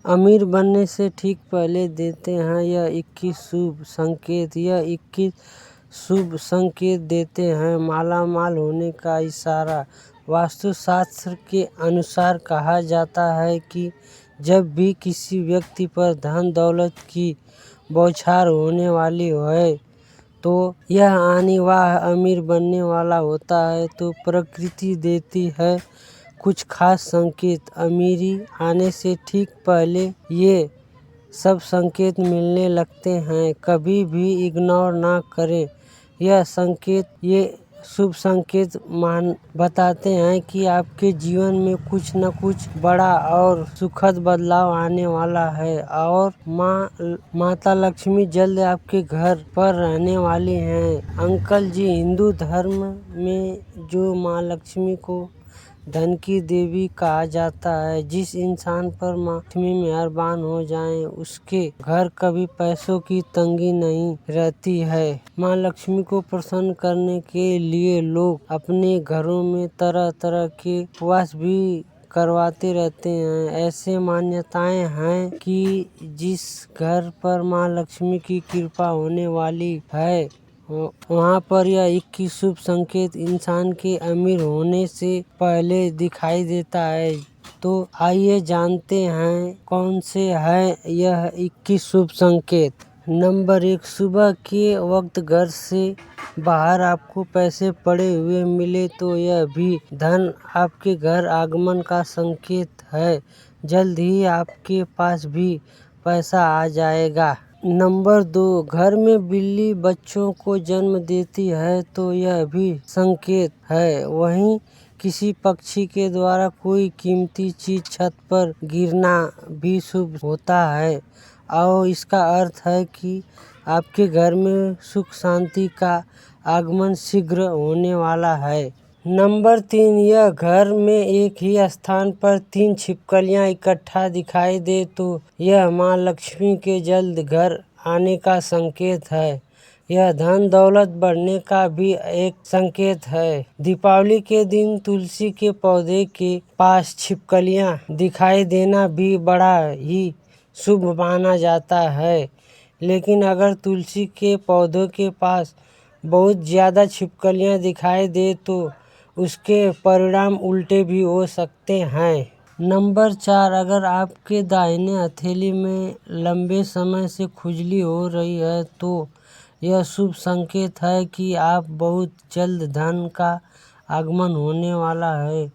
अमीर बनने से ठीक पहले देते हैं यह 21 शुभ संकेत। यह 21 शुभ संकेत देते हैं मालामाल होने का इशारा। वास्तुशास्त्र के अनुसार कहा जाता है कि जब भी किसी व्यक्ति पर धन दौलत की बौछार होने वाली है तो यह आने वह अमीर बनने वाला होता है, तो प्रकृति देती है कुछ खास संकेत। अमीरी आने से ठीक पहले ये सब संकेत मिलने लगते हैं, कभी भी इग्नोर ना करें यह संकेत। ये शुभ संकेत बताते हैं कि आपके जीवन में कुछ न कुछ बड़ा और सुखद बदलाव आने वाला है और माता लक्ष्मी जल्द आपके घर पर रहने वाली हैं। अंकल जी, हिंदू धर्म में जो माँ लक्ष्मी को धन की देवी कहा जाता है, जिस इंसान पर माँ लक्ष्मी मेहरबान हो जाए उसके घर कभी पैसों की तंगी नहीं रहती है। माँ लक्ष्मी को प्रसन्न करने के लिए लोग अपने घरों में तरह तरह के उपवास भी करवाते रहते हैं। ऐसे मान्यताएं हैं कि जिस घर पर माँ लक्ष्मी की कृपा होने वाली है वहाँ पर यह 21 शुभ संकेत इंसान के अमीर होने से पहले दिखाई देता है। तो आइए जानते हैं कौन से हैं यह 21 शुभ संकेत। नंबर 1, सुबह के वक्त घर से बाहर आपको पैसे पड़े हुए मिले तो यह भी धन आपके घर आगमन का संकेत है। जल्द ही आपके पास भी पैसा आ जाएगा। नंबर 2, घर में बिल्ली बच्चों को जन्म देती है तो यह भी संकेत है। वहीं किसी पक्षी के द्वारा कोई कीमती चीज छत पर गिरना भी शुभ होता है और इसका अर्थ है कि आपके घर में सुख शांति का आगमन शीघ्र होने वाला है। नंबर 3, यह घर में एक ही स्थान पर 3 छिपकलियां इकट्ठा दिखाई दे तो यह माँ लक्ष्मी के जल्द घर आने का संकेत है। यह धन दौलत बढ़ने का भी एक संकेत है। दीपावली के दिन तुलसी के पौधे के पास छिपकलियां दिखाई देना भी बड़ा ही शुभ माना जाता है, लेकिन अगर तुलसी के पौधों के पास बहुत ज़्यादा छिपकलियां दिखाई दे तो उसके परिणाम उल्टे भी हो सकते हैं। नंबर 4, अगर आपके दाहिने हथेली में लंबे समय से खुजली हो रही है तो यह शुभ संकेत है कि आप बहुत जल्द धन का आगमन होने वाला है।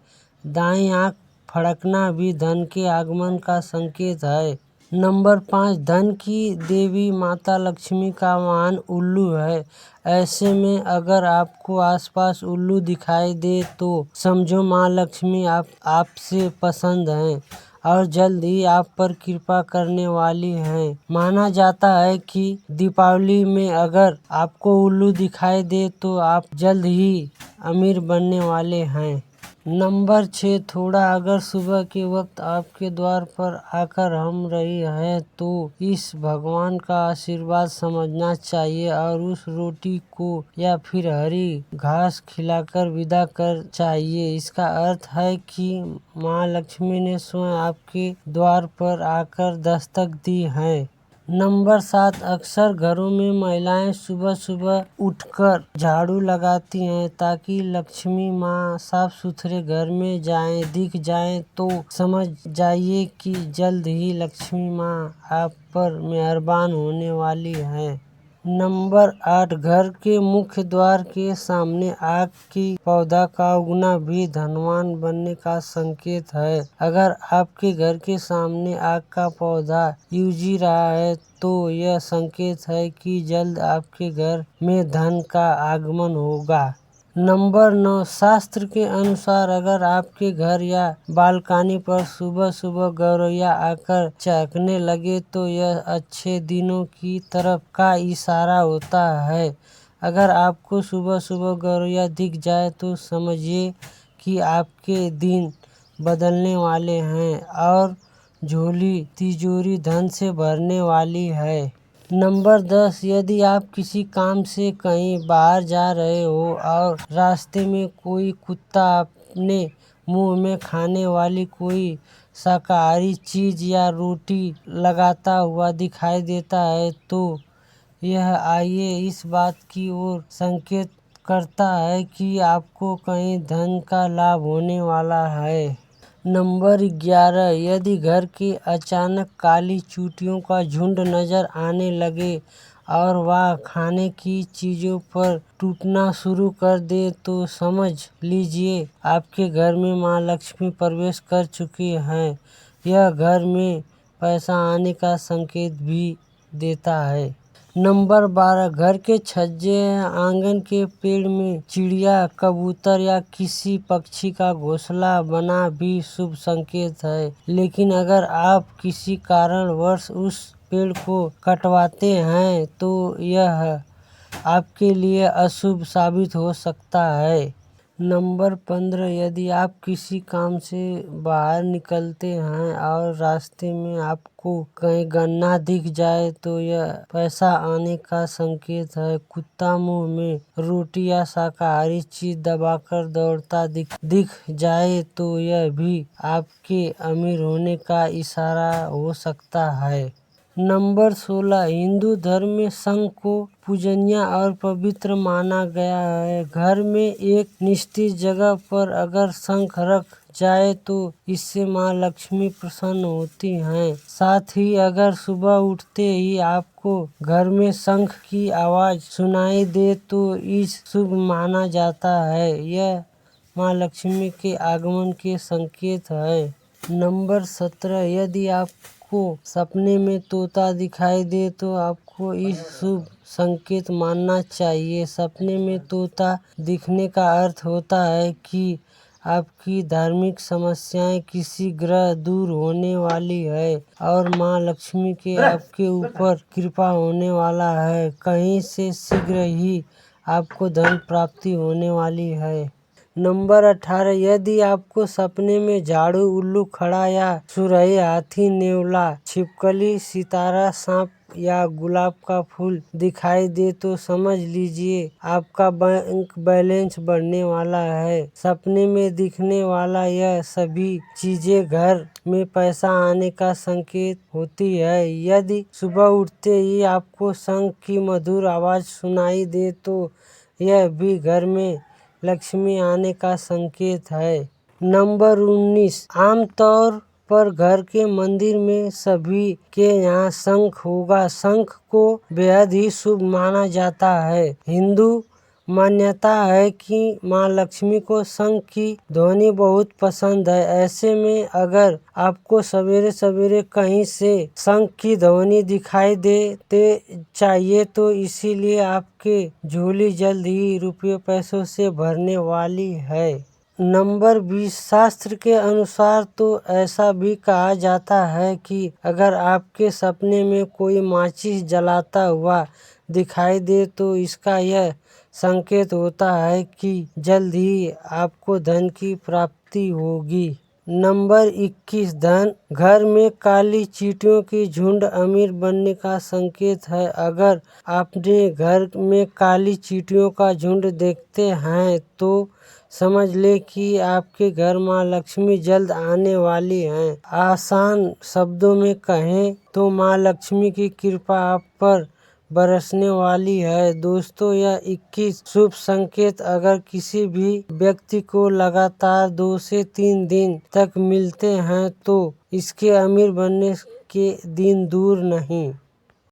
दाईं आंख फड़कना भी धन के आगमन का संकेत है। नंबर 5, धन की देवी माता लक्ष्मी का वाहन उल्लू है। ऐसे में अगर आपको आसपास उल्लू दिखाई दे तो समझो माँ लक्ष्मी आपसे पसंद हैं और जल्द ही आप पर कृपा करने वाली हैं। माना जाता है कि दीपावली में अगर आपको उल्लू दिखाई दे तो आप जल्द ही अमीर बनने वाले हैं। नंबर 6, थोड़ा अगर सुबह के वक्त आपके द्वार पर आकर हम रही है तो इस भगवान का आशीर्वाद समझना चाहिए और उस रोटी को या फिर हरी घास खिलाकर विदा कर चाहिए। इसका अर्थ है कि माँ लक्ष्मी ने स्वयं आपके द्वार पर आकर दस्तक दी है। नंबर 7, अक्सर घरों में महिलाएं सुबह सुबह उठकर झाड़ू लगाती हैं ताकि लक्ष्मी माँ साफ सुथरे घर में दिख जाएं तो समझ जाइए कि जल्द ही लक्ष्मी माँ आप पर मेहरबान होने वाली है। नंबर 8, घर के मुख्य द्वार के सामने आग की पौधा का उगना भी धनवान बनने का संकेत है। अगर आपके घर के सामने आग का पौधा यूजी रहा है तो यह संकेत है कि जल्द आपके घर में धन का आगमन होगा। नंबर 9, शास्त्र के अनुसार अगर आपके घर या बालकनी पर सुबह सुबह गौरैया आकर चहकने लगे तो यह अच्छे दिनों की तरफ का इशारा होता है। अगर आपको सुबह सुबह गौरैया दिख जाए तो समझिए कि आपके दिन बदलने वाले हैं और झोली तिजोरी धन से भरने वाली है। नंबर 10, यदि आप किसी काम से कहीं बाहर जा रहे हो और रास्ते में कोई कुत्ता अपने मुंह में खाने वाली कोई शाकाहारी चीज़ या रोटी लगाता हुआ दिखाई देता है तो यह आइए इस बात की ओर संकेत करता है कि आपको कहीं धन का लाभ होने वाला है। नंबर 11, यदि घर के अचानक काली चींटियों का झुंड नजर आने लगे और वह खाने की चीज़ों पर टूटना शुरू कर दे तो समझ लीजिए आपके घर में माँ लक्ष्मी प्रवेश कर चुकी हैं। यह घर में पैसा आने का संकेत भी देता है। नंबर 12, घर के छज्जे या आंगन के पेड़ में चिड़िया, कबूतर या किसी पक्षी का घोंसला बना भी शुभ संकेत है। लेकिन अगर आप किसी कारणवश उस पेड़ को कटवाते हैं तो यह आपके लिए अशुभ साबित हो सकता है। नंबर 15, यदि आप किसी काम से बाहर निकलते हैं और रास्ते में आपको कहीं गन्ना दिख जाए तो यह पैसा आने का संकेत है। कुत्ता मुंह में रोटी या शाकाहारी चीज दबाकर दौड़ता दिख जाए तो यह भी आपके अमीर होने का इशारा हो सकता है। नंबर 16, हिंदू धर्म में शंख को पूजनीय और पवित्र माना गया है। घर में एक निश्चित जगह पर अगर शंख रख जाए तो इससे माँ लक्ष्मी प्रसन्न होती हैं। साथ ही अगर सुबह उठते ही आपको घर में शंख की आवाज सुनाई दे तो इस शुभ माना जाता है। यह माँ लक्ष्मी के आगमन के संकेत है। नंबर 17, यदि आपको सपने में तोता दिखाई दे तो आपको इस शुभ संकेत मानना चाहिए। सपने में तोता दिखने का अर्थ होता है कि आपकी धार्मिक समस्याएं किसी ग्रह दूर होने वाली है और माँ लक्ष्मी के आपके ऊपर कृपा होने वाला है। कहीं से शीघ्र ही आपको धन प्राप्ति होने वाली है। नंबर 18, यदि आपको सपने में झाड़ू, उल्लू खड़ा या सुरही, हाथी, नेवला, छिपकली, सितारा, सांप या गुलाब का फूल दिखाई दे तो समझ लीजिए आपका बैंक बैलेंस बढ़ने वाला है। सपने में दिखने वाला यह सभी चीजें घर में पैसा आने का संकेत होती है। यदि सुबह उठते ही आपको शंख की मधुर आवाज सुनाई दे तो यह भी घर में लक्ष्मी आने का संकेत है। नंबर 19, आमतौर पर घर के मंदिर में सभी के यहाँ शंख होगा। शंख को बेहद ही शुभ माना जाता है। हिंदू मान्यता है कि माँ लक्ष्मी को शंख की ध्वनि बहुत पसंद है। ऐसे में अगर आपको सवेरे सवेरे कहीं से शंख की ध्वनि दिखाई देते चाहिए तो इसीलिए आपके झोली जल्द ही रुपये पैसों से भरने वाली है। नंबर 20, शास्त्र के अनुसार तो ऐसा भी कहा जाता है कि अगर आपके सपने में कोई माचिस जलाता हुआ दिखाई दे तो इसका यह संकेत होता है कि जल्द ही आपको धन की प्राप्ति होगी। नंबर 21, धन घर में काली चींटियों की झुंड अमीर बनने का संकेत है। अगर आपने घर में काली चींटियों का झुंड देखते हैं तो समझ ले कि आपके घर माँ लक्ष्मी जल्द आने वाली हैं। आसान शब्दों में कहें तो माँ लक्ष्मी की कृपा आप पर बरसने वाली है। दोस्तों, यह 21 शुभ संकेत अगर किसी भी व्यक्ति को लगातार 2 से 3 दिन तक मिलते हैं तो इसके अमीर बनने के दिन दूर नहीं।